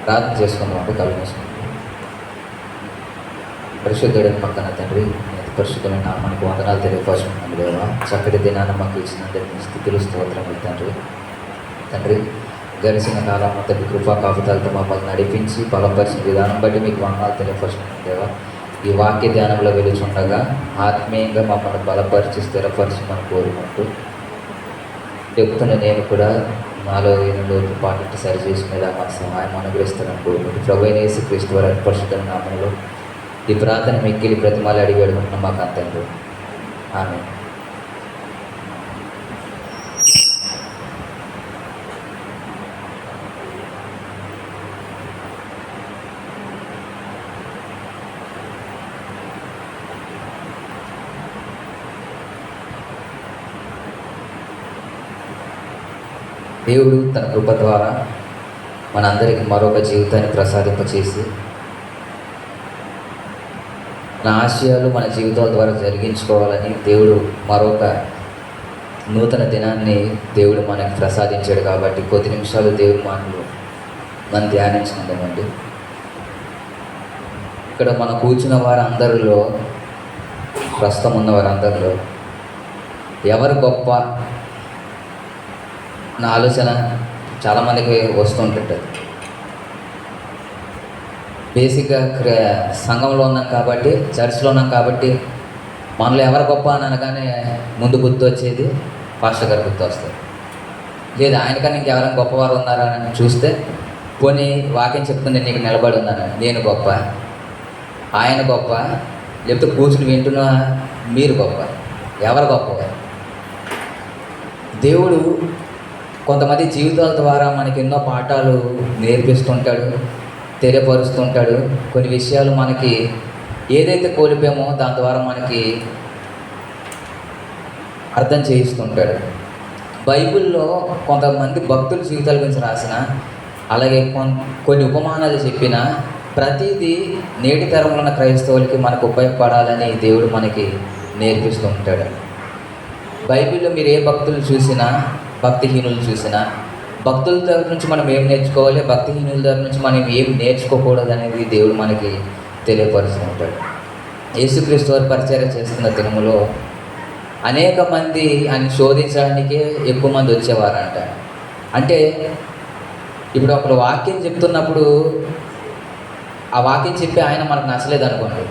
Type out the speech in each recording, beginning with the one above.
ప్రార్థన చేసుకుందాం అంటే కళ్ళు మూసుకుందాం. పరిశుద్ధుడైన పక్కన తండ్రి, పరిశుద్ధమైన నామానికి వందనాలు తెలియపరుచుకున్నాను దేవా. చక్కటి దినాన్ని మాకు ఇచ్చినందుకు స్థితులు స్తోత్రములు తండ్రి. గడిచిన కాలం అంతటి కృపా కాపుతాలతో మమ్మల్ని నడిపించి బలపరిచిన విధానం బట్టి మీకు వందనాలు తెలియపరుచుకున్నాను దేవా. ఈ వాక్య ధ్యానంలో వెలుచుండగా ఆత్మీయంగా మమ్మల్ని బలపరిచి స్థిరపరచమని కోరుకుంటూ చెప్తున్న నేను కూడా నాలో లోటు పాటు సరి చేసుకునేలా మాకు సహాయం అనుగ్రహిస్తానని కోరుకుంటూ ప్రభువైన యేసుక్రీస్తు వారి పరిశుద్ధ నామములో ఈ ప్రార్థన మిక్కిలి ప్రతిమాలు అడిగి అడుగుతున్నాం మాకు అంతండి. ఆమె దేవుడు తన కృప ద్వారా మనందరికీ మరొక జీవితాన్ని ప్రసాదింపచేసి మన ఆశయాలు మన జీవితాల ద్వారా జరిగించుకోవాలని దేవుడు మరొక నూతన దినాన్ని దేవుడు మనకి ప్రసాదించాడు. కాబట్టి కొద్ది నిమిషాలు దేవుడి మాటలు మనం ధ్యానించుకుందామండి. ఇక్కడ మనం కూర్చున్న వారందరిలో, ప్రస్తుతం ఉన్న వారందరిలో ఎవరు గొప్ప నా ఆలోచన చాలామందికి వస్తుంటుంది. బేసిక్గా సంఘంలో ఉన్నాం కాబట్టి, చర్చ్లో ఉన్నాం కాబట్టి మనలో ఎవరు గొప్ప అని అనగానే ముందు గుర్తు వచ్చేది పాస్టర్ గారు గుర్తు వస్తారు. లేదా ఆయనకన్నా ఇంకెవరైనా గొప్పవారు ఉన్నారా అని చూస్తే పోనీ వాక్యం చెప్తుంది నీకు నిలబడి ఉన్నాను, నేను గొప్ప, ఆయన గొప్ప, లేకపోతే కూర్చుని వింటున్నా మీరు గొప్ప, ఎవరు గొప్పవారు? దేవుడు కొంతమంది జీవితాల ద్వారా మనకి ఎన్నో పాఠాలు నేర్పిస్తుంటాడు, తెలియపరుస్తుంటాడు. కొన్ని విషయాలు మనకి ఏదైతే కోల్పోయామో దాని ద్వారా మనకి అర్థం చేయిస్తుంటాడు. బైబిల్లో కొంతమంది భక్తుల జీవితాల గురించి రాసిన, అలాగే కొన్ని ఉపమానాలు చెప్పిన ప్రతిదీ నేటి తరంలో ఉన్న క్రైస్తవులకి మనకు ఉపయోగపడాలని దేవుడు మనకి నేర్పిస్తూ ఉంటాడు. బైబిల్లో మీరు ఏ భక్తులు చూసినా, భక్తిహీనులు చూసినా, భక్తుల దగ్గర నుంచి మనం ఏం నేర్చుకోవాలి, భక్తిహీనుల దగ్గర నుంచి మనం ఏం నేర్చుకోకూడదు అనేది దేవుడు మనకి తెలియపరుస్తూ ఉంటాడు. యేసుక్రీస్తు వారి పరిచర్య చేస్తున్న దినములో అనేక మంది ఆయన శోధించడానికే ఎక్కువ మంది వచ్చేవారంట. అంటే ఇప్పుడు ఒకరు వాక్యం చెప్తున్నప్పుడు ఆ వాక్యం చెప్పి ఆయన మనకు నచ్చలేదు అనుకోండి,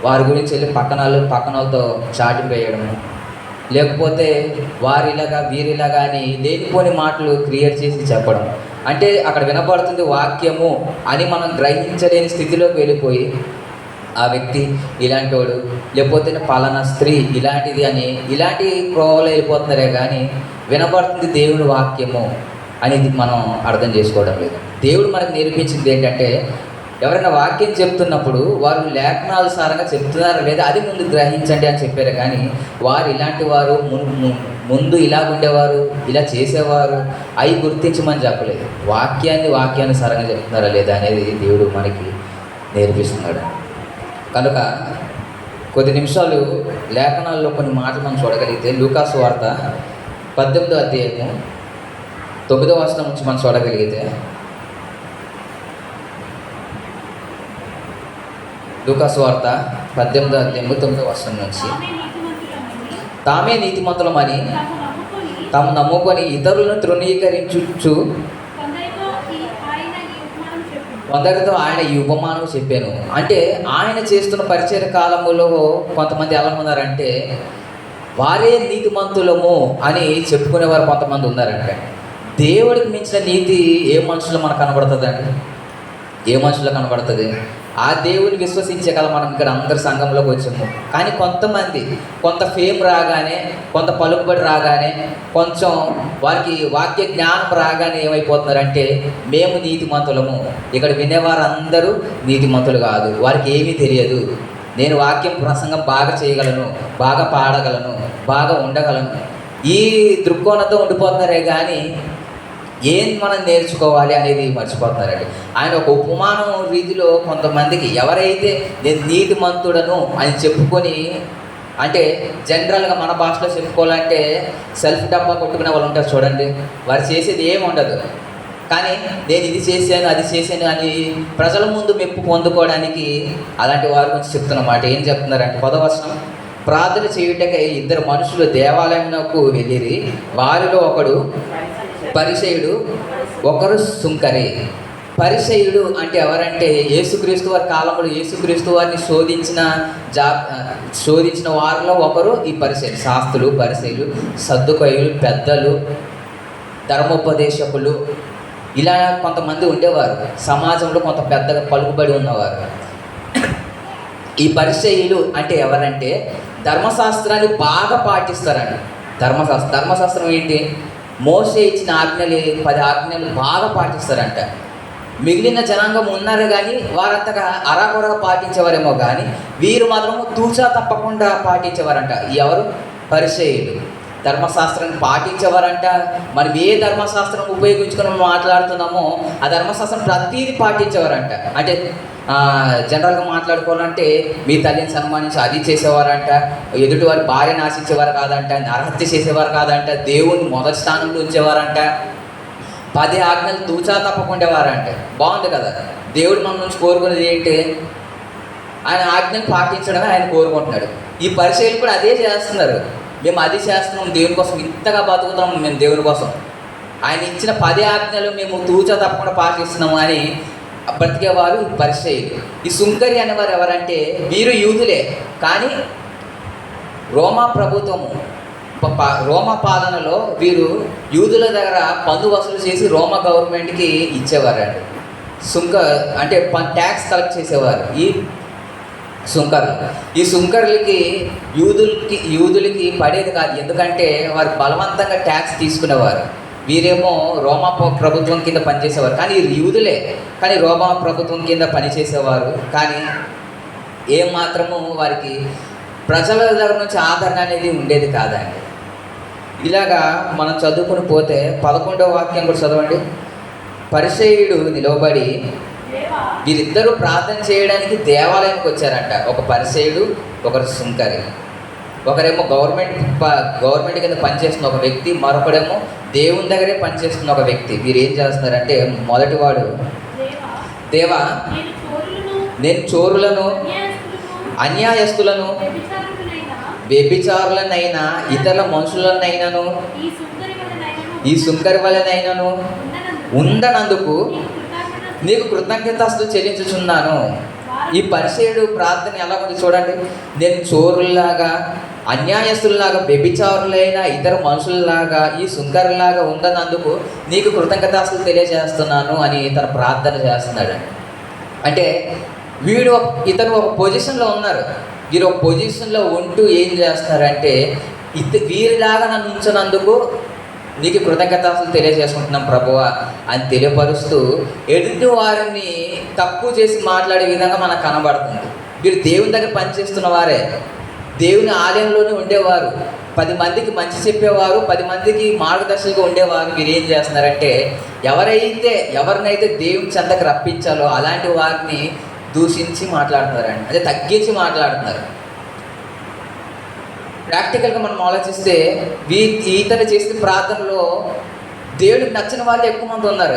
వారి గురించి వెళ్ళి పక్కనలతో చాటి వేయడము, లేకపోతే వారిలాగా వీరిలాగా అని లేనిపోని మాటలు క్రియేట్ చేసి చెప్పడం. అంటే అక్కడ వినపడుతుంది వాక్యము అని మనం గ్రహించలేని స్థితిలోకి వెళ్ళిపోయి ఆ వ్యక్తి ఇలాంటి వాడు, లేకపోతే పలానా స్త్రీ ఇలాంటిది అని ఇలాంటి ప్రోవలో వెళ్ళిపోతున్నారే కానీ వినపడుతుంది దేవుని వాక్యము అనేది మనం అర్థం చేసుకోవడం లేదు. దేవుడు మనకు నేర్పించింది ఏంటంటే, ఎవరైనా వాక్యం చెప్తున్నప్పుడు వారు లేఖనానుసారంగా చెప్తున్నారా లేదా అది ముందు గ్రహించండి అని చెప్పారు. కానీ వారు ఇలాంటి వారు, ముందు ఇలాగుండేవారు, ఇలా చేసేవారు అవి గుర్తించమని చెప్పలేదు. వాక్యానుసారంగా చెప్తున్నారా లేదా అనేది దేవుడు మనకి నేర్పిస్తున్నాడు. కనుక కొద్ది నిమిషాలు లేఖనాల్లో కొన్ని మాటలు మనం చూడగలిగితే, లూకాసు వార్త 18వ అధ్యాయము 9వ వచనం నుంచి మనం చూడగలిగితే, లూకాసు వార్త 18వ అధ్యాయము 9వ వచనం నుంచి, తామే నీతిమంతులమని తాము నమ్ముకొని ఇతరులను తృణీకరించు కొందరితో ఆయన ఈ ఉపమానం చెప్పాను. అంటే ఆయన చేస్తున్న పరిచయ కాలములో కొంతమంది ఎలా ఉన్నారంటే, వారే నీతిమంతులము అని చెప్పుకునేవారు కొంతమంది ఉన్నారంటే. దేవుడికి మించిన నీతి ఏ మనుషులు మనకు కనబడుతుందండి? ఏ మనుషులు కనబడుతుంది? ఆ దేవుని విశ్వసించే కదా మనం ఇక్కడ అందరి సంఘంలోకి వచ్చాము. కానీ కొంత ఫేమ్ రాగానే, కొంత పలుకుబడి రాగానే, కొంచెం వారికి వాక్య జ్ఞానం రాగానే ఏమైపోతున్నారంటే, మేము నీతిమంతులము. ఇక్కడ వినేవారందరూ నీతిమంతులు కాదు, వారికి ఏమీ తెలియదు. నేను వాక్యం ప్రసంగం బాగా చేయగలను, బాగా పాడగలను, బాగా ఉండగలను, ఈ దృక్కోణంతో ఉండిపోతున్నారే కానీ ఏం మనం నేర్చుకోవాలి అనేది మర్చిపోతున్నారండి. ఆయన ఒక ఉపమానం రీతిలో కొంతమందికి ఎవరైతే నేను నీతిమంతుడను అని చెప్పుకొని, అంటే జనరల్గా మన భాషలో చెప్పుకోవాలంటే సెల్ఫ్ డబ్బా కొట్టుకునే వాళ్ళు ఉంటారు చూడండి, వారు చేసేది ఏమి ఉండదు. కానీ నేను ఇది చేశాను అది చేశాను అని ప్రజల ముందు మెప్పు పొందుకోవడానికి అలాంటి వారి గురించి చెప్తున్నమాట. ఏం చెప్తున్నారంటే 10వ వచనం, ప్రార్థన చేయుటకై 2 మనుషులు దేవాలయంకు వెళ్ళిరి. వారిలో ఒకడు పరిసయ్యుడు, ఒకరు సుంకరి. పరిసయ్యుడు అంటే ఎవరంటే యేసుక్రీస్తు వారి కాలంలో యేసుక్రీస్తు వారిని శోధించిన వారిలో ఒకరు ఈ పరిసయ్యులు. శాస్త్రులు, పరిసయ్యులు, సద్దుకయ్యులు, పెద్దలు, ధర్మోపదేశకులు, ఇలా కొంతమంది ఉండేవారు. సమాజంలో కొంత పెద్దగా పలుకుబడి ఉన్నవారు. ఈ పరిసయ్యులు అంటే ఎవరంటే ధర్మశాస్త్రాన్ని బాగా పాటిస్తారండి. ధర్మశాస్త్రం ఏంటి? మోసే ఇచ్చిన ఆజ్ఞలు 10 ఆజ్ఞలు బాగా పాటిస్తారంట. మిగిలిన జనాంగం ఉన్నారు కానీ వారంతగా అరాకొరగా పాటించేవారేమో కానీ వీరు మాత్రము తూచా తప్పకుండా పాటించేవారంట. ఎవరు? పరిసయ్యులు. ధర్మశాస్త్రాన్ని పాటించేవారంట. మనం ఏ ధర్మశాస్త్రం ఉపయోగించుకొని మాట్లాడుతున్నామో ఆ ధర్మశాస్త్రం ప్రతీది పాటించేవారంట. అంటే జనరల్గా మాట్లాడుకోవాలంటే మీ తల్లిని సన్మానించి అది చేసేవారంట, ఎదుటి వారి భార్యను ఆశించేవారు కాదంట, నరహత్య చేసేవారు కాదంట, దేవుని మొదటి స్థానంలో ఉంచేవారంట, 10 ఆజ్ఞలు తూచా తప్పకుండేవారంట. బాగుంది కదా. దేవుడు మన నుంచి కోరుకునేది ఏంటి? ఆయన ఆజ్ఞలు పాటించడమే ఆయన కోరుకుంటున్నాడు. ఈ పరిచయాలు కూడా అదే చేస్తున్నారు. మేము అది చేస్తున్నాం, దేవుని కోసం ఇంతగా బతుకుతున్నాం, మేము దేవుని కోసం ఆయన ఇచ్చిన 10 ఆజ్ఞలు మేము తూచా తప్పకుండా పాటిస్తున్నాము అని బ్రతికేవారు పరిసయ్యులు. ఈ సుంకరి అనేవారు ఎవరంటే వీరు యూదులే కానీ రోమా పాలనలో వీరు యూదుల దగ్గర పన్ను వసూలు చేసి రోమా గవర్నమెంట్కి ఇచ్చేవారండి. అంటే ట్యాక్స్ కలెక్ట్ చేసేవారు ఈ సుంకర్లు. ఈ సుంకర్లకి యూదులకి పడేది కాదు, ఎందుకంటే వారు బలవంతంగా ట్యాక్స్ తీసుకునేవారు. వీరేమో రోమా ప్రభుత్వం కింద పనిచేసేవారు, కానీ యూదులే కానీ రోమా ప్రభుత్వం కింద పనిచేసేవారు. కానీ ఏమాత్రము వారికి ప్రజల దగ్గర నుంచి ఆదరణ అనేది ఉండేది కాదండి. ఇలాగా మనం చదువుకుని పోతే 11వ వాక్యం కూడా చదవండి. పరిసయ్యుడు నిలవబడి, వీరిద్దరూ ప్రార్థన చేయడానికి దేవాలయానికి వచ్చారంట. ఒక పరిసయ్యుడు, ఒకరు సుంకరి. ఒకరేమో గవర్నమెంట్ కింద పనిచేస్తున్న ఒక వ్యక్తి, మరొకడేమో దేవుని దగ్గరే పనిచేస్తున్న ఒక వ్యక్తి. వీరు ఏం చేస్తున్నారంటే, మొదటివాడు, దేవా నేను చోరులను, అన్యాయస్తులను, వ్యభిచారులనైనా, ఇతరుల మనుషులనైనాను, ఈ సుంకరి వలనైనాను ఉండనందుకు నీకు కృతజ్ఞతాస్తులు చెల్లించుచున్నాను. ఈ పరిసయ్యుడు ప్రార్థన ఎలా ఉంది చూడండి. నేను చోరుల్లాగా, అన్యాయస్తుల్లాగా, వ్యభిచారులైన ఇతర మనుషుల్లాగా, ఈ సుంకరులాగా ఉండనందుకు నీకు కృతజ్ఞతాస్తులు తెలియజేస్తున్నాను అని తన ప్రార్థన చేస్తున్నాడు. అంటే ఇతను ఒక పొజిషన్లో ఉన్నారు. వీరు ఒక పొజిషన్లో ఉంటూ ఏం చేస్తారంటే, వీరిలాగా నన్ను ఉంచినందుకు నీకు కృతజ్ఞతాస్తులు తెలియజేసుకుంటున్నాం ప్రభువా అని తెలియపరుస్తూ ఎదుటి వారిని తక్కువ చేసి మాట్లాడే విధంగా మనకు కనబడుతుంది. వీరు దేవుని దగ్గర పనిచేస్తున్న వారే, దేవుని ఆలయంలోనే ఉండేవారు, 10 మందికి మంచి చెప్పేవారు, 10 మందికి మార్గదర్శకులుగా ఉండేవారు. వీరు ఏం చేస్తున్నారంటే, ఎవరినైతే దేవుని చెంతకు రప్పించాలో అలాంటి వారిని దూషించి మాట్లాడుతున్నారండి, అదే తగ్గించి మాట్లాడుతున్నారు. ప్రాక్టికల్గా మనం ఆలోచిస్తే ఈతను చేసిన ప్రార్థనలో దేవుడికి నచ్చిన వాళ్ళు ఎక్కువ మంది ఉన్నారు.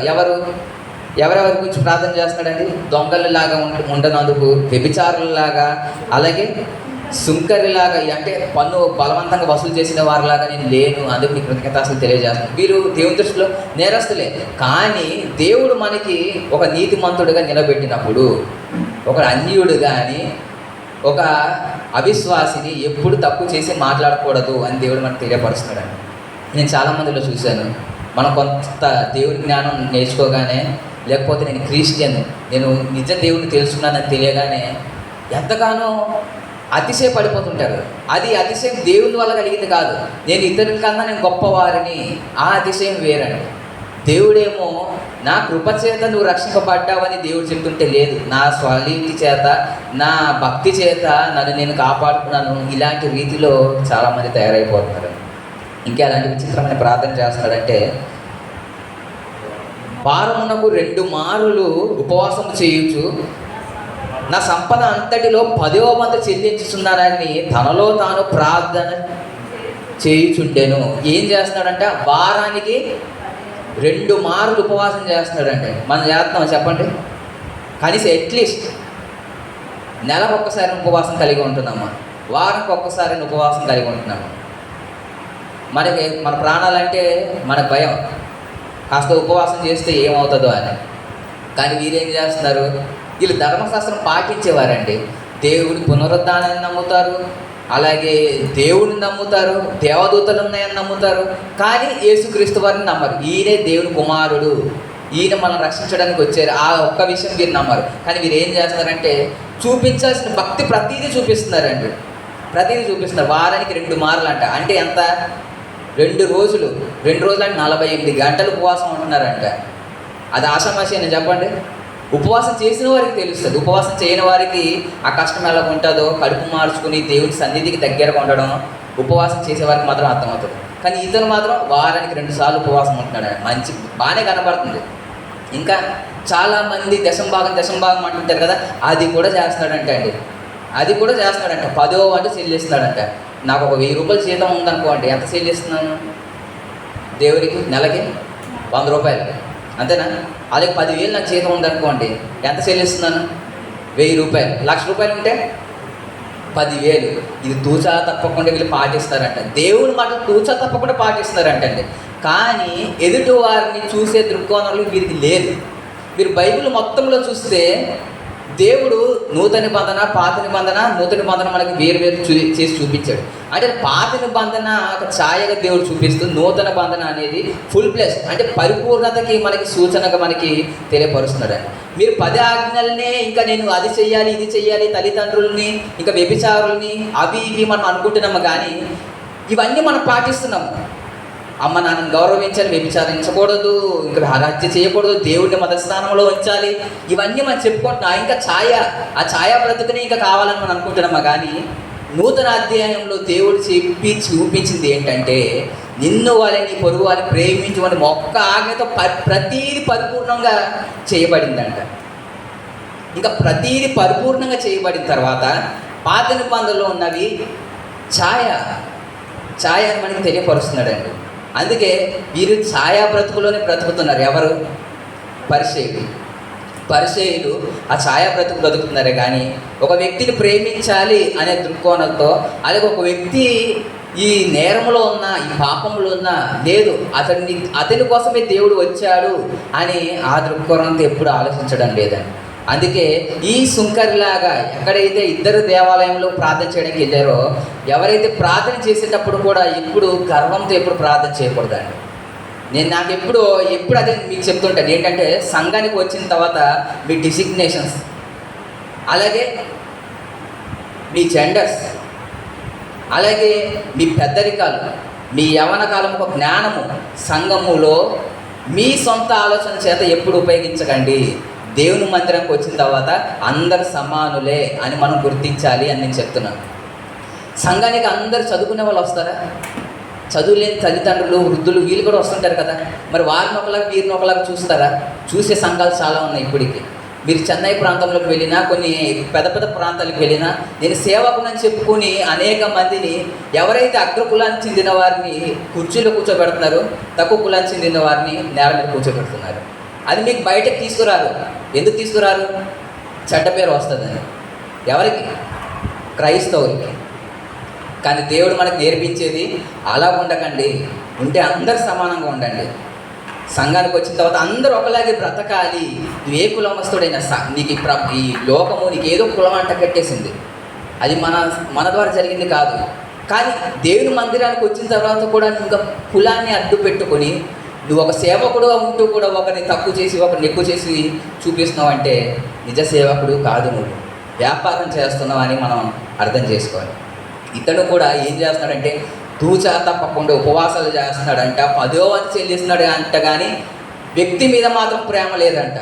ఎవరెవరి గురించి ప్రార్థన చేస్తున్నాడండి? దొంగలలాగా ఉండనందుకు, వ్యభిచారులలాగా, అలాగే సుంకరిలాగా, అంటే పన్ను బలవంతంగా వసూలు చేసిన వారిలాగా నేను లేను, అందుకు నీకు కృతజ్ఞతాస్తులు తెలియజేస్తున్నాను. వీరు దేవుని దృష్టిలో నేరస్తులే. కానీ దేవుడు మనకి ఒక నీతిమంతుడిగా నిలబెట్టినప్పుడు, ఒక అన్యుడు కానీ ఒక అవిశ్వాసిని ఎప్పుడు తప్పు చేసి మాట్లాడకూడదు అని దేవుడు మనకు తెలియపరుస్తున్నాడు. నేను చాలామందిలో చూశాను, మనం కొంత దేవుని జ్ఞానం నేర్చుకోగానే, లేకపోతే నేను క్రిస్టియన్, నేను నిజ దేవుడిని తెలుసుకున్నానని తెలియగానే ఎంతగానో అతిశయపడిపోతుంటారు. అది అతిశయం దేవుని వల్ల కలిగింది కాదు, నేను ఇతరుల కన్నా నేను గొప్పవారిని, ఆ అతిశయం వేరండి. దేవుడేమో నా కృప చేత నువ్వు రక్షింపబడ్డావని దేవుడు చెప్తుంటే లేదు, నా స్వనీతి చేత, నా భక్తి చేత నన్ను నేను కాపాడుకున్నాను, ఇలాంటి రీతిలో చాలామంది తయారైపోతున్నారు. ఇంకా అలాంటి విచిత్రమైన ప్రార్థన చేస్తున్నాడంటే, వారమునకు 2 మారులు ఉపవాసం చేయుచు నా సంపద అంతటిలో 10వ వంతు చెల్లించుతున్నానని తనలో తాను ప్రార్థన చేయుచుండెను. ఏం చేస్తున్నాడంటే, వారానికి 2 మార్లు ఉపవాసం చేస్తున్నాడంటే మనం చేస్తున్నాం చెప్పండి? కనీసం అట్లీస్ట్ నెలకు ఒక్కసారి ఉపవాసం కలిగి ఉంటున్నామా? వారానికి ఒక్కసారి ఉపవాసం కలిగి ఉంటున్నాము. మనకి మన ప్రాణాలంటే మనకు భయం, కాస్త ఉపవాసం చేస్తే ఏమవుతుందో అని. కానీ వీరేం చేస్తున్నారు? వీళ్ళు ధర్మశాస్త్రం పాటించేవారండి. దేవుడి పునరుద్ధానాన్ని నమ్ముతారు, అలాగే దేవుడిని నమ్ముతారు, దేవదూతలు ఉన్నాయని నమ్ముతారు, కానీ యేసుక్రీస్తు వారిని నమ్మరు. ఈయనే దేవుని కుమారుడు, ఈయన మనం రక్షించడానికి వచ్చారు, ఆ ఒక్క విషయం వీరు నమ్మరు. కానీ వీరు ఏం చేస్తారంటే చూపించాల్సిన భక్తి ప్రతీదీ చూపిస్తున్నారండి. ప్రతీదీ చూపిస్తున్నారు. వారానికి 2 మార్లు అంట. అంటే ఎంత? 2 రోజులు అంటే 48 గంటలు ఉపవాసం ఉంటున్నారంట. అది ఆషామాషి అని చెప్పండి? ఉపవాసం చేసిన వారికి తెలుస్తుంది. ఉపవాసం చేయని వారికి ఆ కష్టం ఎలా ఉంటుందో, కడుపు మార్చుకుని దేవుని సన్నిధికి దగ్గరగా ఉండడం ఉపవాసం చేసేవారికి మాత్రం అర్థమవుతుంది. కానీ ఇతను మాత్రం వారానికి 2 సార్లు ఉపవాసం ఉంటున్నాడు. మంచి బాగానే కనబడుతుంది. ఇంకా చాలామంది దశంభాగం అంటుంటారు కదా, అది కూడా చేస్తున్నాడంట అండి. అది కూడా చేస్తున్నాడంట. 10వ వంతు చెల్లిస్తున్నాడంట. నాకు ఒక 1000 రూపాయలు జీతం ఉందనుకోండి, ఎంత చెల్లిస్తున్నాను దేవుడికి? నెలకి 100 రూపాయలు, అంతేనా? అలాగే 10,000 నాకు జీతం ఉందనుకోండి, ఎంత చెల్లిస్తున్నాను? 1000 రూపాయలు. 1,00,000 రూపాయలు ఉంటే 10,000. ఇది తూచా తప్పకుండా వీళ్ళు పాటిస్తారంట. దేవుని మాట తూచా తప్పకుండా పాటిస్తున్నారంటండి. కానీ ఎదుటి వారిని చూసే దృక్కోణంలో వీరికి లేదు. మీరు బైబిల్ మొత్తంలో చూస్తే దేవుడు నూతన నిబంధన, పాత నిబంధన, నూతన నిబంధన మనకి వేరు చేసి చూపించాడు. అంటే పాత నిబంధన ఒక ఛాయగా దేవుడు చూపిస్తూ, నూతన నిబంధన అనేది ఫుల్ ప్లస్ అంటే పరిపూర్ణతకి మనకి సూచనగా మనకి తెలియపరుస్తున్నాడు. మీరు 10 ఆజ్ఞల్నే ఇంకా నేను అది చెయ్యాలి, ఇది చెయ్యాలి, తల్లిదండ్రుల్ని, ఇంకా వ్యభిచారుల్ని, అవి ఇవి మనం అనుకుంటున్నాము. కానీ ఇవన్నీ మనం పాటిస్తున్నాము. అమ్మ నాన్నని గౌరవించాలి, వ్యభిచారించకూడదు, ఇంకా హత్య చేయకూడదు, దేవుడిని మతస్థానంలో ఉంచాలి, ఇవన్నీ మనం చెప్పుకుంటున్నాం. ఇంకా ఆ ఛాయా బ్రతుకుని ఇంకా కావాలని మనం అనుకుంటున్నామా? కానీ నూతన అధ్యాయంలో దేవుడు చూపించింది ఏంటంటే, నిన్ను వాళ్ళని పొరుగు వాళ్ళని ప్రేమించమని ఒక్క ఆజ్ఞతో ప్రతీది పరిపూర్ణంగా చేయబడిందంట. ఇంకా ప్రతీది పరిపూర్ణంగా చేయబడిన తర్వాత పాత నిబంధనలో ఉన్నవి ఛాయ అని మనకి తెలియపరుస్తున్నాడండి. అందుకే వీరు ఛాయా బ్రతుకులోనే బ్రతుకుతున్నారు. ఎవరు? పరిసయ్యులు ఆ ఛాయా బ్రతుకుతున్నారే. కానీ ఒక వ్యక్తిని ప్రేమించాలి అనే దృక్కోణంతో, అలాగే ఒక వ్యక్తి ఈ నేరంలో ఉన్న, ఈ పాపంలో ఉన్న, లేదు అతని కోసమే దేవుడు వచ్చాడు అని ఆ దృక్కోణంతో ఎప్పుడు ఆలోచించడం లేదండి. అందుకే ఈ సుంకరిలాగా ఎక్కడైతే 2 దేవాలయంలో ప్రార్థన చేయడానికి వెళ్ళారో, ఎవరైతే ప్రార్థన చేసేటప్పుడు కూడా ఎప్పుడు గర్వంతో ఎప్పుడు ప్రార్థన చేయకూడదండి. నాకు ఎప్పుడు అదే మీకు చెప్తుంటాను. ఏంటంటే సంఘానికి వచ్చిన తర్వాత మీ డిసిగ్నేషన్స్, అలాగే మీ జెండర్స్, అలాగే మీ పెద్దరికాలు, మీ యవ్వన కాలము జ్ఞానము సంఘములో మీ సొంత ఆలోచన చేత ఎప్పుడు ఉపయోగించకండి. దేవుని మందిరానికి వచ్చిన తర్వాత అందరు సమానులే అని మనం గుర్తించాలి అని నేను చెప్తున్నాను. సంఘానికి అందరు చదువుకునే వాళ్ళు వస్తారా? చదువులేని తల్లిదండ్రులు, వృద్ధులు వీళ్ళు కూడా వస్తుంటారు కదా. మరి వారిని ఒకలాగా వీరిని ఒకలాగా చూస్తారా? చూసే సంఘాలు చాలా ఉన్నాయి ఇప్పటికి. మీరు చెన్నై ప్రాంతంలోకి వెళ్ళినా, కొన్ని పెద్ద ప్రాంతాలకు వెళ్ళినా, నేను సేవకునని చెప్పుకుని అనేక మందిని, ఎవరైతే అగ్ర కులానికి చెందిన వారిని కుర్చీలో కూర్చోబెడుతున్నారు, తక్కువ కులానికి చెందిన వారిని నేల మీద కూర్చోబెడుతున్నారు. అది మీకు బయటకు తీసుకురారు. ఎందుకు తీసుకురారు? చెడ్డ పేరు వస్తుందని. ఎవరికి? క్రైస్తవులకి. కానీ దేవుడు మనకు నేర్పించేది అలా ఉండకండి, ఉంటే అందరు సమానంగా ఉండండి. సంఘానికి వచ్చిన తర్వాత అందరూ ఒకలాగే బ్రతకాలి. నువ్వు ఏ కులమస్తుడైనా నీకు ఈ లోకము నీకు ఏదో కులం అంట కట్టేసింది. అది మన ద్వారా జరిగింది కాదు. కానీ దేవుని మందిరానికి వచ్చిన తర్వాత కూడా ఇంకా కులాన్ని అడ్డు పెట్టుకొని నువ్వు ఒక సేవకుడుగా ఉంటూ కూడా ఒకరిని తక్కువ చేసి ఒకరిని ఎక్కువ చేసి చూపిస్తున్నావు అంటే నిజ సేవకుడు కాదు, నువ్వు వ్యాపారం చేస్తున్నావు అని మనం అర్థం చేసుకోవాలి. ఇతను కూడా ఏం చేస్తున్నాడంటే తూచా తప్పకుండా ఉపవాసాలు చేస్తున్నాడంట, 10వ వంతు చెల్లిస్తున్నాడు అంట. కానీ వ్యక్తి మీద మాత్రం ప్రేమ లేదంట.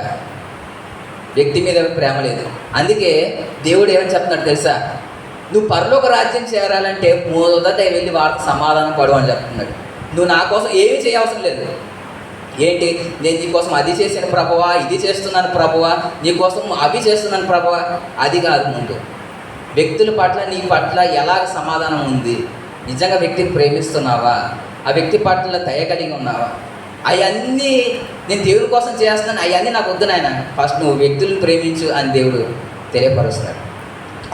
వ్యక్తి మీద ప్రేమ లేదు. అందుకే దేవుడు ఏమని చెప్తున్నాడు తెలుసా? నువ్వు పరలోక రాజ్యం చేరాలంటే మొదట వెళ్ళి వాడికి సమాధానం పడు అని చెప్తున్నాడు. నువ్వు నా కోసం ఏమీ చేయవసరం లేదు. ఏంటి, నేను నీకోసం అది చేసిన ప్రభువా, ఇది చేస్తున్నాను ప్రభువా, నీకోసం అవి చేస్తున్నాను ప్రభువా, అది కాదు. ముందు వ్యక్తుల పట్ల నీ పట్ల ఎలాగ సమాధానం ఉంది? నిజంగా వ్యక్తిని ప్రేమిస్తున్నావా? ఆ వ్యక్తి పట్ల దయ కలిగి ఉన్నావా? అవన్నీ నేను దేవుడి కోసం చేస్తున్నాను, అవన్నీ నాకు వద్దు నాయన, ఫస్ట్ నువ్వు వ్యక్తులను ప్రేమించు అని దేవుడు తెలియపరుస్తున్నాడు.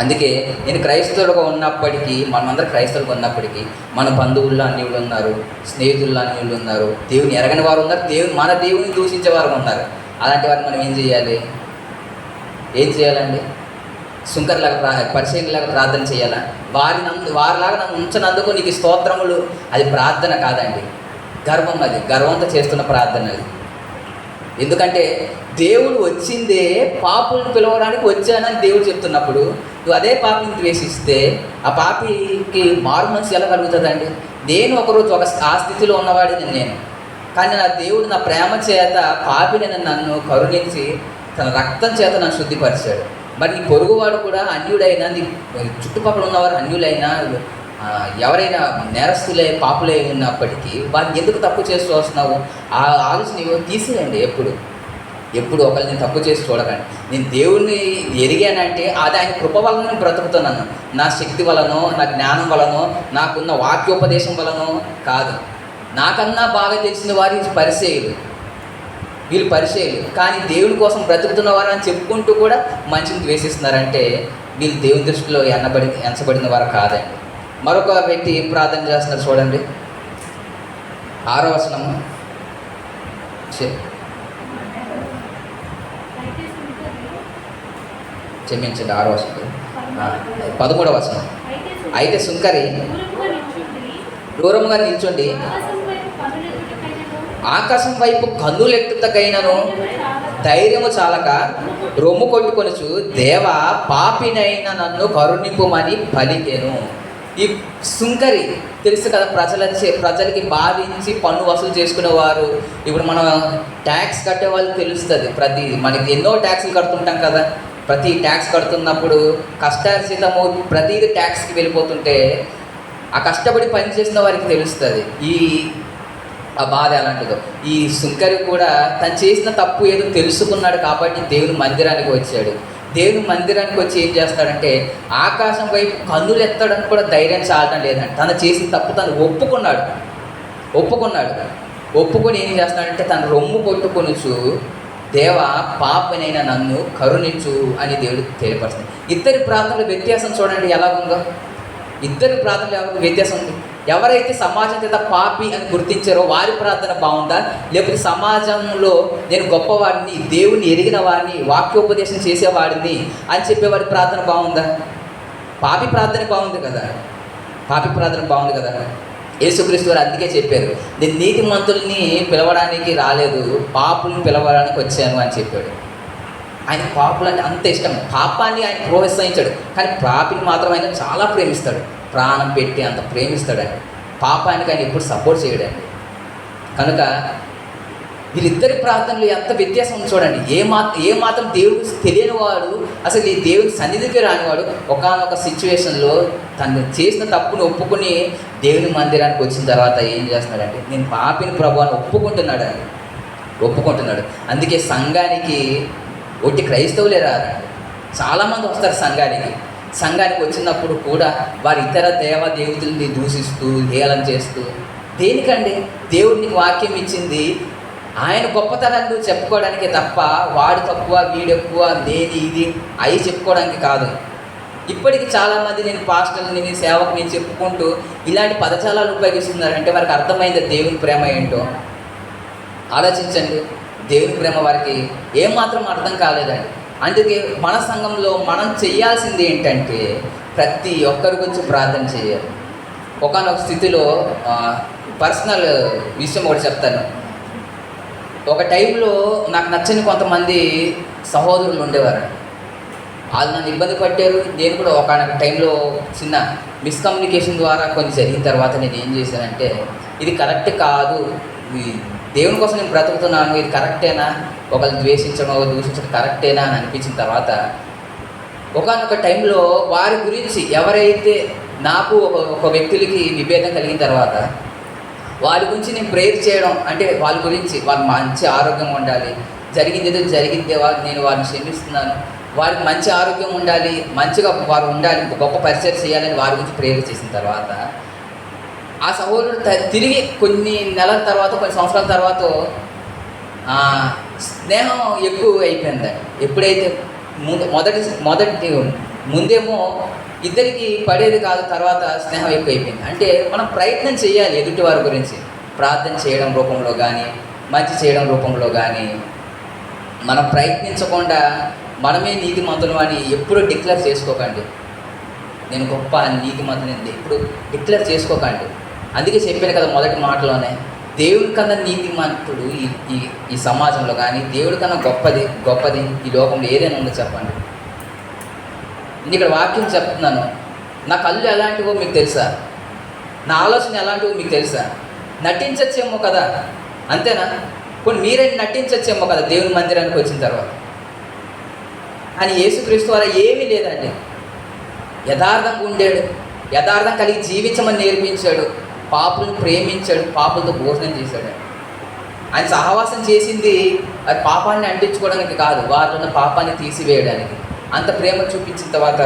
అందుకే నేను క్రైస్తవులుగా ఉన్నప్పటికీ, మనమందరం క్రైస్తవులుగా ఉన్నప్పటికీ మన బంధువుల్లో అన్యులు ఉన్నారు, స్నేహితుల్లో అన్యులు ఉన్నారు, దేవుని ఎరగని వారు ఉన్నారు, మన దేవుని దూషించే వారు ఉన్నారు. అలాంటి వారిని మనం ఏం చేయాలండి? సుంకర్లాగా పరిచయంలాగా ప్రార్థన చేయాలా? వారిలాగా నన్ను ఉంచనందుకు నీకు స్తోత్రములు, అది ప్రార్థన కాదండి, గర్వం. అది గర్వంతో చేస్తున్న ప్రార్థన అది. ఎందుకంటే దేవుడు వచ్చిందే పాపులను పిలవడానికి వచ్చానని దేవుడు చెప్తున్నప్పుడు నువ్వు అదే పాపిని ద్వేషిస్తే ఆ పాపికి మారు మనసు ఎలా కలుగుతుందండి? నేను ఒకరోజు ఆ స్థితిలో ఉన్నవాడిని నేను, కానీ నా దేవుడు నా ప్రేమ చేత పాపిని నన్ను కరుణించి తన రక్తం చేత నన్ను శుద్ధిపరిచాడు. మరి నీ పొరుగువాడు కూడా అన్యుడైనా, నీ చుట్టుపక్కల ఉన్నవారు అన్యులైనా, ఎవరైనా నేరస్తులై పాపులై ఉన్నప్పటికీ వారిని ఎందుకు తప్పు చేస్తూ వస్తున్నావు? ఆ ఆలోచన తీసేయండి. ఎప్పుడు ఒకరిని తప్పు చేసి చూడకండి. నేను దేవుణ్ణి ఎరిగానంటే అది ఆయన కృప వలన నేను బ్రతుకుతున్నాను, నా శక్తి వలనో, నా జ్ఞానం వలనో, నాకున్న వాక్యోపదేశం వలనో కాదు. నాకన్నా బాగా తెలిసిన వారి వీళ్ళు పరిచయులు, కానీ దేవుని కోసం బ్రతుకుతున్న వారు అని చెప్పుకుంటూ కూడా మనిషిని ద్వేషిస్తున్నారంటే వీళ్ళు దేవుని దృష్టిలో ఎంచబడిన వారు కాదండి. మరొక వ్యక్తి ఏం ప్రార్థన చేస్తున్నారు చూడండి, 6వ వచనము, క్షమించండి, 6వ వచనం, 13వ వచనం. అయితే సుంకరి దూరముగా నిల్చుండి ఆకాశం వైపు కన్నులెట్టుతకైనను ధైర్యము చాలక రొమ్ము కొట్టుకొనుచు, దేవా పాపినైన నన్ను కరుణింపుమని పలికెను. ఈ సుంకరి తెలుసు కదా, ప్రజలకి బాధించి పన్ను వసూలు చేసుకునేవారు. ఇప్పుడు మనం ట్యాక్స్ కట్టే వాళ్ళు తెలుస్తుంది, మనకి ఎన్నో ట్యాక్స్లు కడుతుంటాం కదా. ప్రతి ట్యాక్స్ కడుతున్నప్పుడు కష్టార్జితము ప్రతిదీ ట్యాక్స్కి వెళ్ళిపోతుంటే ఆ కష్టపడి పనిచేసిన వారికి తెలుస్తుంది ఆ బాధ ఎలాంటిదో. ఈ సుంకరి కూడా తను చేసిన తప్పు ఏదో తెలుసుకున్నాడు కాబట్టి దేవుని మందిరానికి వచ్చాడు. దేవుని మందిరానికి వచ్చి ఏం చేస్తాడంటే ఆకాశం వైపు కన్నులు ఎత్తడానికి కూడా ధైర్యం చాలటం లేదంటే తను చేసిన తప్పు తను ఒప్పుకొని ఏం చేస్తాడంటే తను రొమ్ము కొట్టుకొనుచు, దేవా పాపనైనా నన్ను కరుణించు అని దేవుడు తెలియపరుస్తుంది. ఇద్దరి ప్రార్థనల వ్యత్యాసం చూడండి ఎలాగుందో. ఇద్దరి ప్రార్థనలు వ్యత్యాసం ఉంది. ఎవరైతే సమాజం చేత పాపి అని గుర్తించారో వారి ప్రార్థన బాగుందా, లేకపోతే సమాజంలో నేను గొప్పవాడిని, దేవుని ఎరిగిన వాడిని, వాక్యోపదేశం చేసేవాడిని అని చెప్పేవాడి ప్రార్థన బాగుందా? పాపి ప్రార్థన బాగుంది కదా. యేసుక్రీస్తు వారు అందుకే చెప్పారు, నేను నీతిమంతుల్ని పిలవడానికి రాలేదు, పాపుల్ని పిలవడానికి వచ్చాను అని చెప్పాడు. ఆయన పాపులంటే అంత ఇష్టం, పాపాన్ని ఆయన ప్రోత్సహించాడు, కానీ పాపిని మాత్రం ఆయన చాలా ప్రేమిస్తాడు, ప్రాణం పెట్టి అంత ప్రేమిస్తాడండి. పాపానికి ఆయన ఎప్పుడు సపోర్ట్ చేయడండి. కనుక వీళ్ళిద్దరి ప్రార్థనలు ఎంత వ్యత్యాసం ఉంది చూడండి. ఏ మాత్రం దేవుడు తెలియని వాడు, అసలు ఈ దేవుడి సన్నిధికి రానివాడు ఒకానొక సిచ్యువేషన్లో తను చేసిన తప్పును ఒప్పుకొని దేవుని మందిరానికి వచ్చిన తర్వాత ఏం చేస్తున్నాడంటే నేను పాపిని ప్రభువాన్ని ఒప్పుకుంటున్నాడు. అందుకే సంఘానికి ఒట్టి క్రైస్తవులే రారండి, చాలామంది వస్తారు సంఘానికి వచ్చినప్పుడు కూడా వారి ఇతర దేవదేవతల్ని దూషిస్తూ హేళన చేస్తూ. దేనికండి? దేవుడికి వాక్యం ఇచ్చింది ఆయన గొప్పతనాన్ని చెప్పుకోవడానికి తప్ప వాడు తక్కువ వీడు ఎక్కువ నేను ఇది అవి చెప్పుకోవడానికి కాదు. ఇప్పటికీ చాలామంది నేను పాస్టర్ని, నేను సేవకుని చెప్పుకుంటూ ఇలాంటి పదజాలాలు ఉపయోగిస్తున్నారంటే వారికి అర్థమైంది దేవుని ప్రేమ ఏంటో. ఆలోచించండి, దేవుని ప్రేమ వారికి ఏమాత్రం అర్థం కాలేదండి. అందుకే మన సంఘంలో మనం చేయాల్సింది ఏంటంటే ప్రతి ఒక్కరి గురించి ప్రార్థన చేయాలి. ఒకానొక స్థితిలో పర్సనల్ విషయం ఒకటి చెప్తాను. ఒక టైంలో నాకు నచ్చని కొంతమంది సహోదరులు ఉండేవారు. వాళ్ళు నన్ను ఇబ్బంది పట్టారు. నేను కూడా ఒకనొక టైంలో చిన్న మిస్కమ్యూనికేషన్ ద్వారా కొంచెం జరిగిన తర్వాత నేను ఏం చేశానంటే ఇది కరెక్ట్ కాదు, దేవుని కోసం నేను బ్రతుకుతున్నాను, ఇది కరెక్టేనా, ఒకళ్ళు దూషించడం కరెక్టేనా అని అనిపించిన తర్వాత ఒకనొక టైంలో వారి గురించి ఎవరైతే నాకు ఒక వ్యక్తులకి విభేదం కలిగిన తర్వాత వారి గురించి నేను ప్రేయర్ చేయడం, అంటే వాళ్ళ గురించి వాళ్ళు మంచి ఆరోగ్యం ఉండాలి, జరిగింది నేను వారిని క్షమిస్తున్నాను, వారికి మంచి ఆరోగ్యం ఉండాలి, మంచిగా వారు ఉండాలి, గొప్ప పరిచయం చేయాలని వారి గురించి ప్రేయర్ చేసిన తర్వాత ఆ సహోదరుడు తిరిగి కొన్ని నెలల తర్వాత, కొన్ని సంవత్సరాల తర్వాత స్నేహం ఎక్కువ అయిపోయింది. ఎప్పుడైతే మొదటి ముందేమో ఇద్దరికి పడేది కాదు, తర్వాత స్నేహం ఎక్కువ అయిపోయింది. అంటే మనం ప్రయత్నం చేయాలి ఎదుటి వారి గురించి, ప్రార్థన చేయడం రూపంలో కానీ, మంచి చేయడం రూపంలో కానీ. మనం ప్రయత్నించకుండా మనమే నీతిమంతులు అని ఎప్పుడు డిక్లేర్ చేసుకోకండి. నేను గొప్ప నీతిమంతుని ఎప్పుడు డిక్లేర్ చేసుకోకండి. అందుకే చెప్పాను కదా మొదటి మాటలోనే, దేవుడి కన్నా నీతిమంతుడు ఈ సమాజంలో కానీ, దేవుడి కన్నా గొప్పది ఈ లోకంలో ఏదైనా ఉందో చెప్పండి. నేను ఇక్కడ వాక్యం చెప్తున్నాను. నా కళ్ళు ఎలాంటివో మీకు తెలుసా? నా ఆలోచన ఎలాంటివో మీకు తెలుసా? నటించచ్చేమో కదా, అంతేనా? కొన్ని మీరే నటించచ్చేమో కదా దేవుని మందిరానికి వచ్చిన తర్వాత. అని యేసుక్రీస్తు వారు ఏమీ లేదండి. యథార్థంగా ఉండాడు, యథార్థం కలిగి జీవించమని నేర్పించాడు, పాపులను ప్రేమించాడు, పాపులతో భోజనం చేశాడు. ఆయన సహవాసం చేసింది అది పాపాన్ని అంటించుకోవడానికి కాదు, వారిలో ఉన్న పాపాన్ని తీసివేయడానికి. అంత ప్రేమ చూపించిన తర్వాత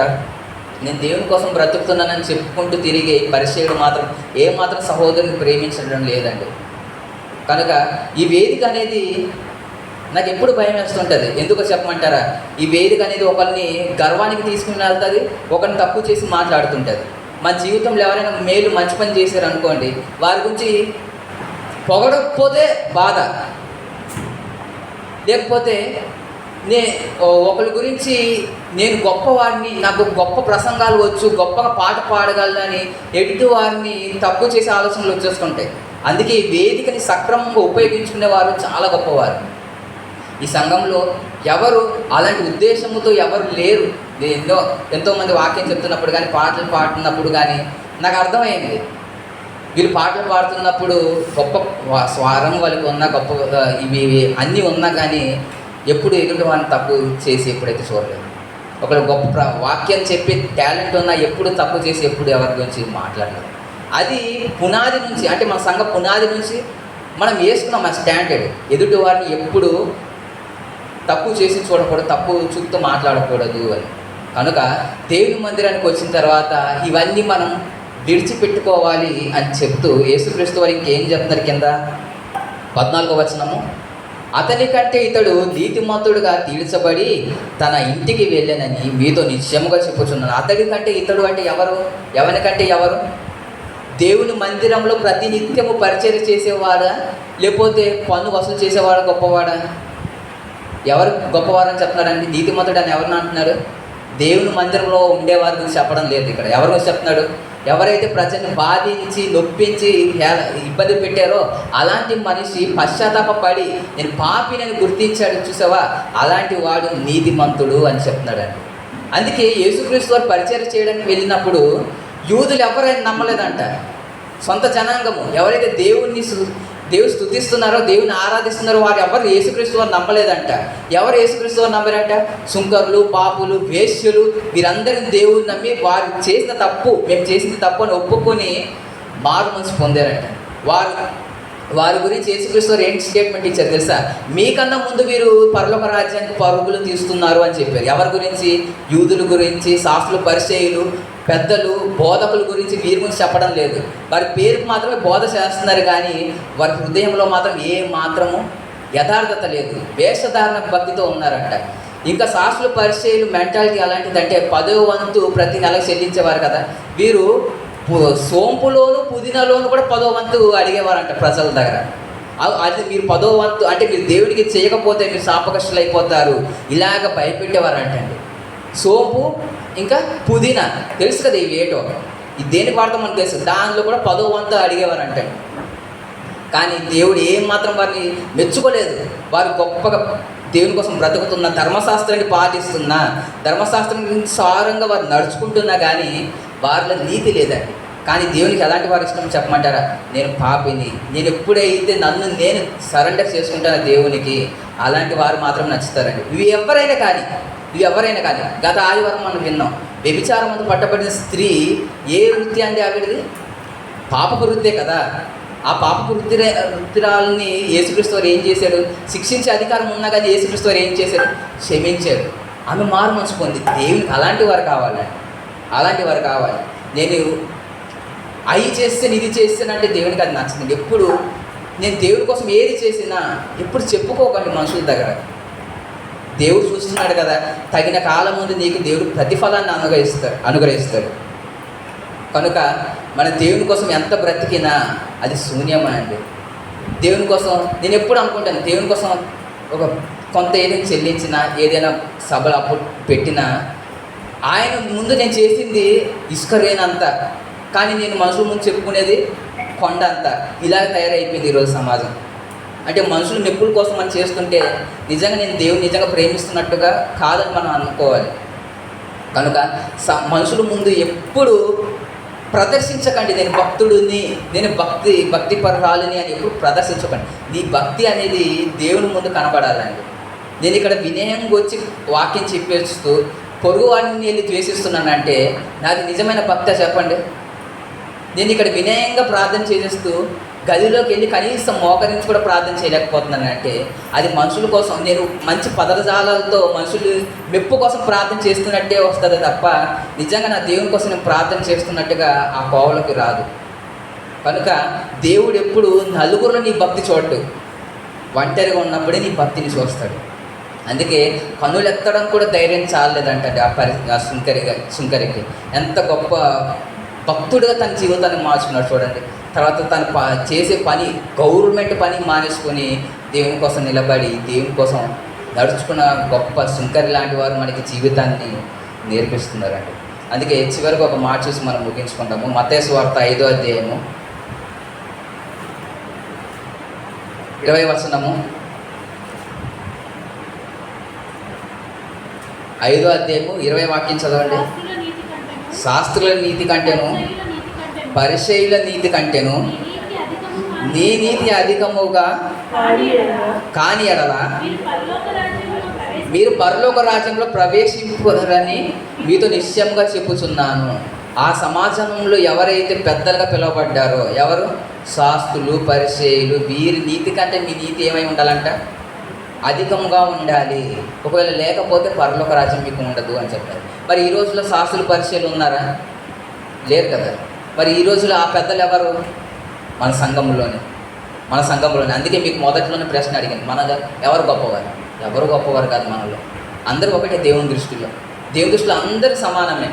నేను దేవుని కోసం బ్రతుకుతున్నానని చెప్పుకుంటూ తిరిగి పరిచయుడు మాత్రం ఏమాత్రం సహోదరుని ప్రేమించడం లేదండి. కనుక ఈ వేదిక అనేది నాకు ఎప్పుడు భయం వేస్తుంటుంది. ఎందుకో చెప్పమంటారా? ఈ వేదిక అనేది ఒకరిని గర్వానికి తీసుకుని వెళ్తుంది, ఒకరిని తక్కువ చేసి మాట్లాడుతుంటుంది. మన జీవితంలో ఎవరైనా మేలు మంచి పని చేశారు అనుకోండి, వారి గురించి పొగడకపోతే బాధ, లేకపోతే ఒకరి గురించి నేను గొప్పవాడిని, నాకు గొప్ప ప్రసంగాలు వచ్చు, గొప్పగా పాట పాడగలనని ఎదుటి వారిని తక్కువ చేసే ఆలోచనలు వచ్చేస్తుంటాయి. అందుకే ఈ వేదికని సక్రమంగా ఉపయోగించుకునేవారు చాలా గొప్పవారు. ఈ సంఘంలో ఎవరు అలాంటి ఉద్దేశంతో ఎవరు లేరు. నేను ఎంతోమంది వాక్యం చెప్తున్నప్పుడు కానీ, పాటలు పాడుతున్నప్పుడు కానీ నాకు అర్థమైంది, వీళ్ళు పాటలు పాడుతున్నప్పుడు గొప్ప స్వరం వాళ్ళకి ఉన్న గొప్ప ఇవి అన్నీ ఉన్నా కానీ ఎప్పుడు ఎదుటి వాళ్ళని తక్కువ చేసి ఎప్పుడైతే చూడలేదు. ఒకరు గొప్ప వాక్యం చెప్పే టాలెంట్ ఉన్నా ఎప్పుడు తక్కువ చేసి ఎప్పుడు ఎవరి గురించి మాట్లాడలేదు. అది పునాది నుంచి, అంటే మన సంఘ పునాది నుంచి మనం వేసుకున్నాం ఆ స్టాండర్డ్. ఎదుటి వారిని ఎప్పుడు తక్కువ చేసి చూడకూడదు, తక్కువ చూపుతూ మాట్లాడకూడదు అని. కనుక దేవుని మందిరానికి వచ్చిన తర్వాత ఇవన్నీ మనం విడిచిపెట్టుకోవాలి అని చెప్తూ యేసుక్రీస్తు వారు ఇంకేం చెప్తున్నారు కింద 14వ వచనము, అతని కంటే ఇతడు నీతిమంతుడుగా తీర్చబడి తన ఇంటికి వెళ్ళానని మీతో నిశ్చయముగా చెప్పుచున్నాను. అతడి కంటే ఇతడు అంటే ఎవరు? ఎవరికంటే ఎవరు? దేవుని మందిరంలో ప్రతినిత్యము పరిచర్య చేసేవాడా, లేకపోతే పన్ను వసూలు చేసేవాడా గొప్పవాడా? ఎవరు గొప్పవారని చెప్తున్నారండి? నీతిమంతుడు అని ఎవరిని అంటున్నారు? దేవుని మందిరంలో ఉండేవారి గురించి చెప్పడం లేదు ఇక్కడ. ఎవరి గురించి చెప్తున్నాడు? ఎవరైతే ప్రజల్ని బాధించి నొప్పించి ఇబ్బంది పెట్టారో అలాంటి మనిషి పశ్చాత్తాపడి నేను పాపిని గుర్తించాడు చూసావా, అలాంటి వాడు నీతిమంతుడు అని చెప్తున్నాడండి. అందుకే యేసుక్రీస్తు వారు పరిచర్య చేయడానికి వెళ్ళినప్పుడు యూదులు ఎవరైనా నమ్మలేదంట. సొంత జనాంగము ఎవరైతే దేవుడు స్తుతిస్తున్నారో, దేవుని ఆరాధిస్తున్నారో వారు ఎవరు యేసుక్రీస్తు వారు నమ్మలేదంట. ఎవరు యేసుక్రీస్తు వారు నమ్మరంట? సుంకరులు, పాపులు, వేశ్యులు, వీరందరిని దేవుని నమ్మి వారు చేసిన తప్పు, మేము చేసింది తప్పు అని ఒప్పుకొని మారు మనసు పొందారంట. వారి గురించి యేసుక్రీస్తు వారు ఏంటి స్టేట్మెంట్ ఇచ్చారు తెలుసా? మీకన్నా ముందు వీరు పరలోక రాజ్యానికి పరుగులు తీస్తున్నారు అని చెప్పారు. ఎవరి గురించి? యూదుల గురించి, శాస్త్రులు, పరిచయులు, పెద్దలు, బోధకుల గురించి వీరి గురించి చెప్పడం లేదు. వారి పేరుకు మాత్రమే బోధ చేస్తున్నారు కానీ వారి హృదయంలో మాత్రం ఏ మాత్రము యథార్థత లేదు, వేషధారణ భక్తితో ఉన్నారంట. ఇంకా శాస్త్రులు, పరిచయులు మెంటాలిటీ అలాంటిదంటే 10వ వంతు ప్రతి నెలకు చెల్లించేవారు కదా. వీరు సోంపులోను పుదీనాలోను కూడా 10వ వంతు అడిగేవారంట ప్రజల దగ్గర. అది మీరు 10వ వంతు అంటే మీరు దేవుడికి చేయకపోతే మీరు శాపకష్టులు అయిపోతారు, ఇలాగ భయపెట్టేవారంటండి. సోంపు ఇంకా పుదీనా తెలుసు కదా, ఇవి ఏటో ఇది దేనికి వాడతాం మనకు తెలుసు. దానిలో కూడా 10వ వంతు అడిగేవారంట. కానీ దేవుడు ఏం మాత్రం వారిని మెచ్చుకోలేదు. వారు గొప్పగా దేవుని కోసం బ్రతుకుతున్న, ధర్మశాస్త్రాన్ని పాటిస్తున్నా, ధర్మశాస్త్రం సారంగా వారు నడుచుకుంటున్నా కానీ వారిలో నీతి లేదండి. కానీ దేవునికి ఎలాంటి వారు ఇష్టం చెప్పమంటారా? నేను పాపిని, నేను ఎప్పుడైతే నన్ను నేను సరెండర్ చేసుకుంటాను దేవునికి, అలాంటి వారు మాత్రం నచ్చుతారండి. ఇవి ఎవరైనా కానీ గత ఆదివారం మనం విన్నాం, వ్యభిచారం అందు పట్టబడిన స్త్రీ ఏ వృత్తి అండి? ఆవిడది పాపపు వృత్తే కదా. ఆ పాపపు వృత్తిరాలని యేసుక్రీస్తు వారు ఏం చేశాడు? శిక్షించే అధికారం ఉన్నా కానీ యేసుక్రీస్తు వారు ఏం చేశాడు? క్షమించాడు. ఆమె మారు మనసు పొంది. దేవునికి అలాంటి వారు కావాలి. నేను అవి చేస్తాను ఇది చేస్తానంటే దేవునికి అది నచ్చదు. ఎప్పుడు నేను దేవుడి కోసం ఏది చేసినా ఎప్పుడు చెప్పుకోకండి మనుషుల దగ్గర. దేవుడు చూస్తున్నాడు కదా, తగిన కాలం ముందు నీకు దేవుడు ప్రతిఫలాన్ని అనుగ్రహిస్తాడు. కనుక మన దేవుని కోసం ఎంత బ్రతికినా అది శూన్యమా అండి. దేవుని కోసం నేను ఎప్పుడు అనుకుంటాను, దేవుని కోసం ఒక కొంత ఏదైనా చెల్లించినా, ఏదైనా సభలు అప్పుడు పెట్టినా, ఆయన ముందు నేను చేసింది ఇసుకరేనంత, కానీ నేను మనుషుల ముందు చెప్పుకునేది కొండ అంత. ఇలా తయారైపోయింది ఈరోజు సమాజం. అంటే మనుషులు మెప్పుల కోసం మనం చేస్తుంటే నిజంగా నేను దేవుని నిజంగా ప్రేమిస్తున్నట్టుగా కాదని మనం అనుకోవాలి. కనుక మనుషుల ముందు ఎప్పుడు ప్రదర్శించకండి నేను భక్తుడిని, నేను భక్తి పరురాలిని అని ఎప్పుడు ప్రదర్శించకండి. నీ భక్తి అనేది దేవుని ముందు కనబడాలండి. నేను ఇక్కడ వినయంగా వచ్చి వాక్యం చెప్పేస్తూ పొరుగు వాడిని వెళ్ళి ద్వేషిస్తున్నానంటే నాది నిజమైన భక్తి చెప్పండి. నేను ఇక్కడ వినయంగా ప్రార్థన చేసేస్తూ గదిలోకి వెళ్ళి కనీసం మోకరించి కూడా ప్రార్థన చేయలేకపోతున్నానంటే అది మనుషుల కోసం, నేను మంచి పదజాలాలతో మనుషులు మెప్పు కోసం ప్రార్థన చేస్తున్నట్టే వస్తుంది తప్ప నిజంగా నా దేవుని కోసం నేను ప్రార్థన చేస్తున్నట్టుగా ఆ కోవలోకి రాదు. కనుక దేవుడు ఎప్పుడు నలుగురిలో నీ భక్తి చూడడు, ఒంటరిగా ఉన్నప్పుడే నీ భక్తిని చూస్తాడు. అందుకే కనులు ఎత్తడం కూడా ధైర్యం చాలలేదంటే ఆ సుంకరికి ఎంత గొప్ప భక్తుడిగా తన జీవితాన్ని మార్చుకున్నాడు చూడండి. తర్వాత తను చేసే పని, గవర్నమెంట్ పని మానేసుకొని దేవుని కోసం నిలబడి దేవుని కోసం నడుచుకున్న గొప్ప సుంకరి లాంటి వారు మనకి జీవితాన్ని నేర్పిస్తున్నారండి. అందుకే చివరికి ఒక మాట చూసి మనం ముగించుకుంటాము. మత్తయి సువార్త 5వ అధ్యాయము 20వ వచనము. 5వ అధ్యాయము 20వ వాక్యం చదవండి. శాస్త్రుల నీతి కంటేను పరిసయ్యుల నీతి కంటేను నీ నీతి అధికముగా కాని ఎడల మీరు పరలోక రాజ్యంలో ప్రవేశింపరని మీతో నిశ్చయంగా చెప్పుచున్నాను. ఆ సమాజంలో ఎవరైతే పెద్దలుగా పిలువబడ్డారో, ఎవరు? శాస్త్రులు, పరిసయ్యులు, వీరి నీతి కంటే మీ నీతి ఏమై ఉండాలంట? అధికంగా ఉండాలి. ఒకవేళ లేకపోతే పరలోక రాజ్యం మీకు ఉండదు అని చెప్పారు. మరి ఈ రోజుల్లో శాస్త్రులు, పరిసయ్యులు ఉన్నారా? లేరు కదా. మరి ఈ రోజుల్లో ఆ పెద్దలు ఎవరు? మన సంఘంలోనే. అందుకే మీకు మొదట్లోనే ప్రశ్న అడిగాను, మన ఎవరు గొప్పవారు? ఎవరు గొప్పవారు కాదు. మనలో అందరూ ఒకటే దేవుని దృష్టిలో. దేవుని దృష్టిలో అందరూ సమానమే.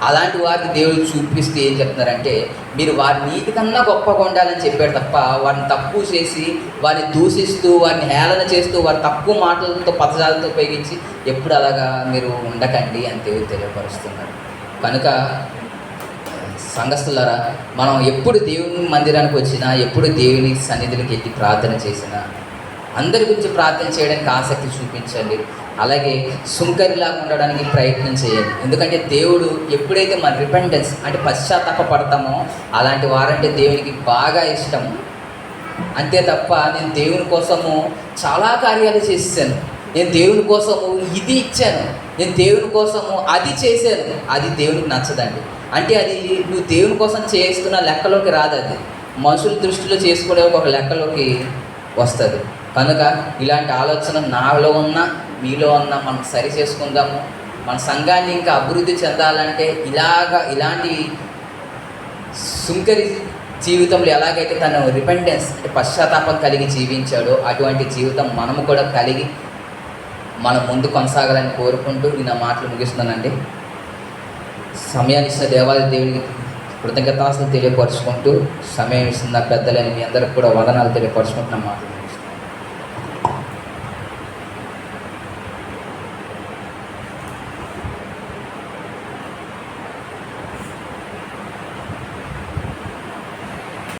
అలాంటి వారిని దేవుడు చూపిస్తూ ఏం చెప్తున్నారంటే మీరు వారి నీతి కన్నా గొప్పగా ఉండాలని చెప్పాడు తప్ప వారిని తక్కువ చేసి, వారిని దూషిస్తూ, వారిని హేళన చేస్తూ, వారి తక్కువ మాటలతో పదజాలతో ఉపయోగించి ఎప్పుడు అలాగా మీరు ఉండకండి అని దేవుడు తెలియపరుస్తున్నారు. కనుక సంఘస్థులారా, మనం ఎప్పుడు దేవుని మందిరానికి వచ్చినా, ఎప్పుడు దేవుని సన్నిధికి వెళ్ళి ప్రార్థన చేసినా అందరి గురించి ప్రార్థన చేయడానికి ఆసక్తి చూపించండి. అలాగే సుంకరిలాగా ఉండడానికి ప్రయత్నం చేయండి. ఎందుకంటే దేవుడు ఎప్పుడైతే మన రిపెంటెన్స్ అంటే పశ్చాత్తాప పడతామో అలాంటి వారంటే దేవునికి బాగా ఇష్టం. అంతే తప్ప నేను దేవుని కోసము చాలా కార్యాలు చేశాను, నేను దేవుని కోసము ఇది ఇచ్చాను, నేను దేవుని కోసము అది చేశాను, అది దేవునికి నచ్చదండి. అంటే అది నువ్వు దేవుని కోసం చేస్తున్న లెక్కలోకి రాదు. అది మనుషుల దృష్టిలో చేసుకునే ఒక లెక్కలోకి వస్తుంది. కనుక ఇలాంటి ఆలోచన నాలో ఉన్న మీలో ఉన్న మనం సరి చేసుకుందాము. మన సంఘాన్ని ఇంకా అభివృద్ధి చెందాలంటే ఇలాంటి సుంకరి జీవితంలో ఎలాగైతే తను రిపెంటెన్స్ అంటే పశ్చాత్తాపం కలిగి జీవించాడో అటువంటి జీవితం మనము కూడా కలిగి మనం ముందు కొనసాగాలని కోరుకుంటూ నేను ఆ మాటలు ముగిస్తున్నానండి. సమయాన్ని ఇచ్చిన దేవాలయ దేవునికి కృతజ్ఞతాస్తులు తెలియపరుచుకుంటూ, సమయం ఇస్తున్న పెద్దలని మీ అందరికి కూడా వదనాలు తెలియపరుచుకుంటున్న మాటలు